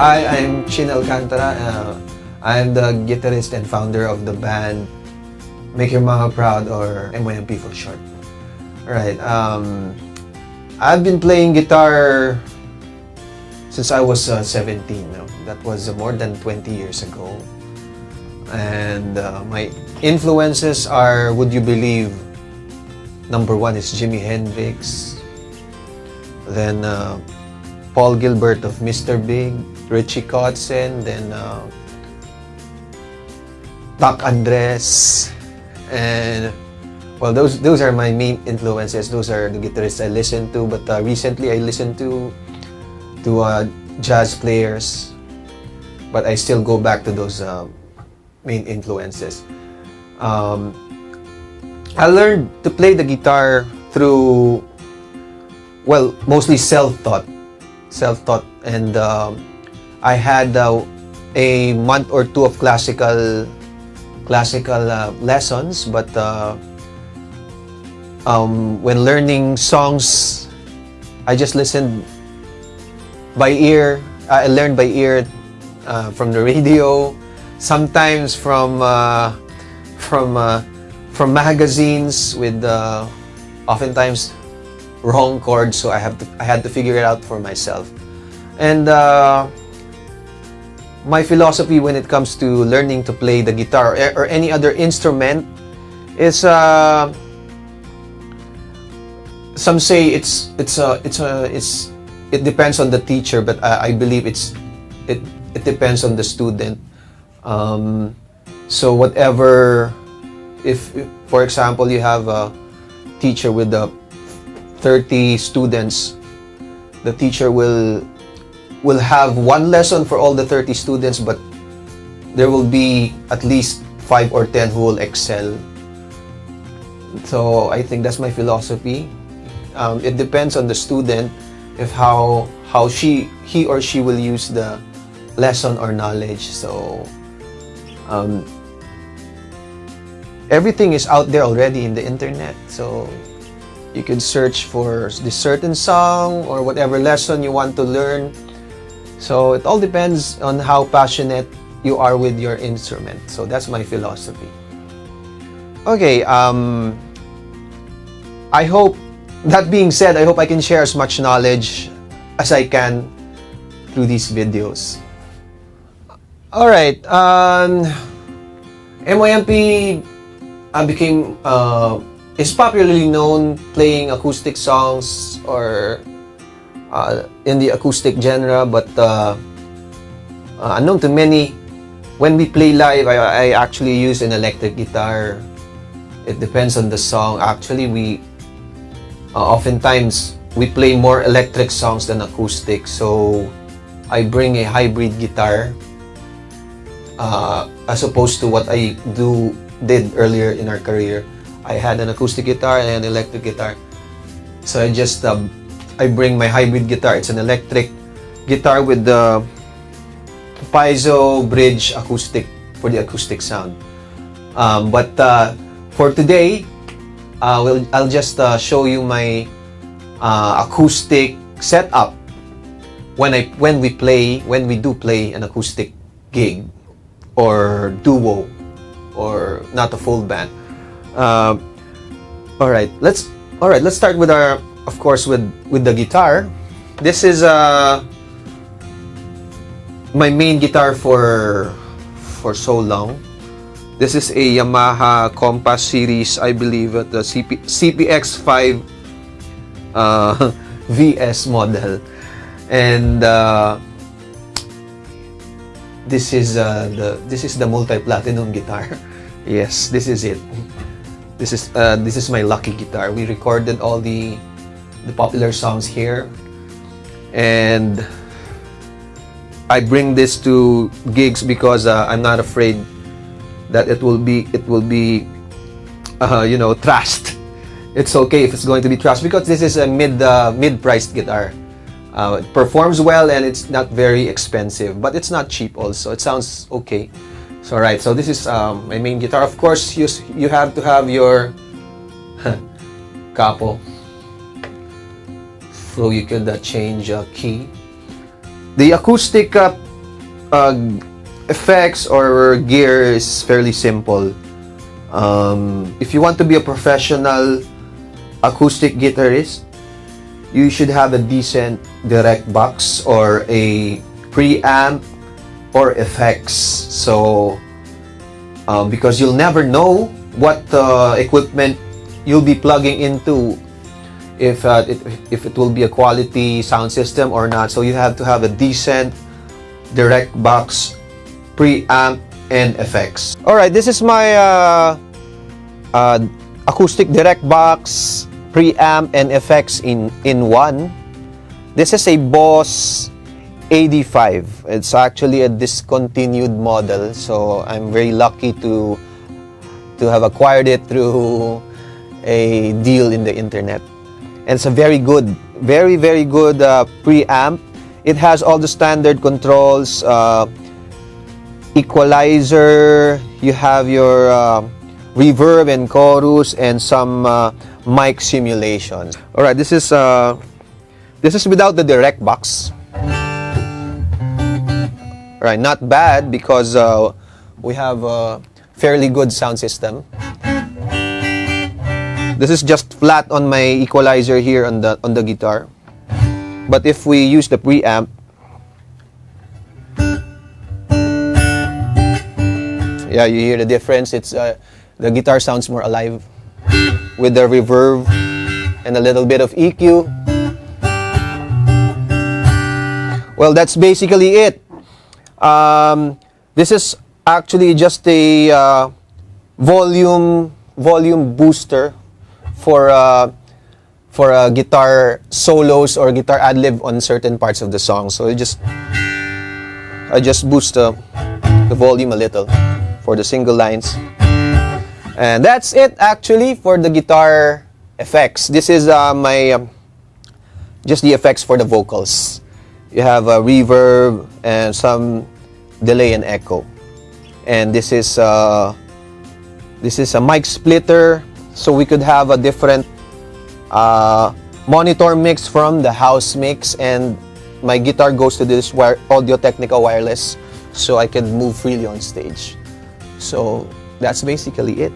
Hi, I'm Chin Alcantara. I'm the guitarist and founder of the band Make Your Mama Proud, or MYMP for short. Alright, I've been playing guitar since I was 17. That was more than 20 years ago. And my influences are, would you believe, number one is Jimi Hendrix, then Paul Gilbert of Mr. Big, Richie Kotzen, then Doc Andres, and well, those are my main influences. Those are the guitarists I listen to. But recently, I listened to jazz players, but I still go back to those main influences. I learned to play the guitar through, well, mostly self-taught, and I had a month or two of classical lessons, but when learning songs, I just listened by ear. I learned by ear from the radio, sometimes from magazines with oftentimes wrong chords, so I had to figure it out for myself. And my philosophy when it comes to learning to play the guitar or any other instrument is, some say it depends on the teacher, but I believe it depends on the student. So whatever, if for example you have a teacher with 30 students, the teacher will have one lesson for all the 30 students, but there will be at least 5 or 10 who will excel. So I think that's my philosophy. It depends on the student if how he or she will use the lesson or knowledge. So everything is out there already in the internet, so you could search for this certain song or whatever lesson you want to learn. So it all depends on how passionate you are with your instrument. So that's my philosophy. Okay, I hope, that being said, I hope I can share as much knowledge as I can through these videos. Alright, MYMP is popularly known playing acoustic songs or in the acoustic genre, but unknown to many, when we play live, I actually use an electric guitar. It depends on the song. Actually, we oftentimes we play more electric songs than acoustic, so I bring a hybrid guitar as opposed to what I did earlier in our career. I had an acoustic guitar and an electric guitar, so I bring my hybrid guitar. It's an electric guitar with the piezo bridge acoustic for the acoustic sound. But for today, I'll just show you my acoustic setup when we do play an acoustic gig or duo or not a full band. Alright, let's start with of course with the guitar. This is my main guitar for so long. This is a Yamaha Compass series, I believe, at the CPX5 VS model, and this is the multi-platinum guitar. Yes, this is it. This is my lucky guitar. We recorded all the popular songs here, and I bring this to gigs because I'm not afraid that it will be trashed. It's okay if it's going to be trashed because this is a mid-priced guitar. It performs well and it's not very expensive, but it's not cheap also. It sounds okay. So right, so this is my main guitar. Of course, you have to have your capo, so you could change key. The acoustic Effects or gear is fairly simple. If you want to be a professional acoustic guitarist, you should have a decent direct box or a preamp or effects. So because you'll never know what equipment you'll be plugging into, if it will be a quality sound system or not. So you have to have a decent direct box, preamp, and effects. Alright, this is my acoustic direct box, preamp, and effects in one. This is a Boss AD5. It's actually a discontinued model, so I'm very lucky to have acquired it through a deal in the internet. And it's a very good, very good preamp. It has all the standard controls, equalizer, you have your reverb and chorus, and some mic simulations. Alright, this is without the direct box. Alright, not bad because we have a fairly good sound system. This is just flat on my equalizer here on the guitar. But if we use the preamp, yeah, you hear the difference. It's the guitar sounds more alive with the reverb and a little bit of EQ. Well, that's basically it. This is actually just a volume booster for guitar solos or guitar ad-lib on certain parts of the song. So I just boost the volume a little for the single lines. And that's it actually for the guitar effects. This is just the effects for the vocals. You have a reverb and some delay and echo. And this is a mic splitter, so we could have a different monitor mix from the house mix, and my guitar goes to this Audio-Technica wireless, so I can move freely on stage. So that's basically it.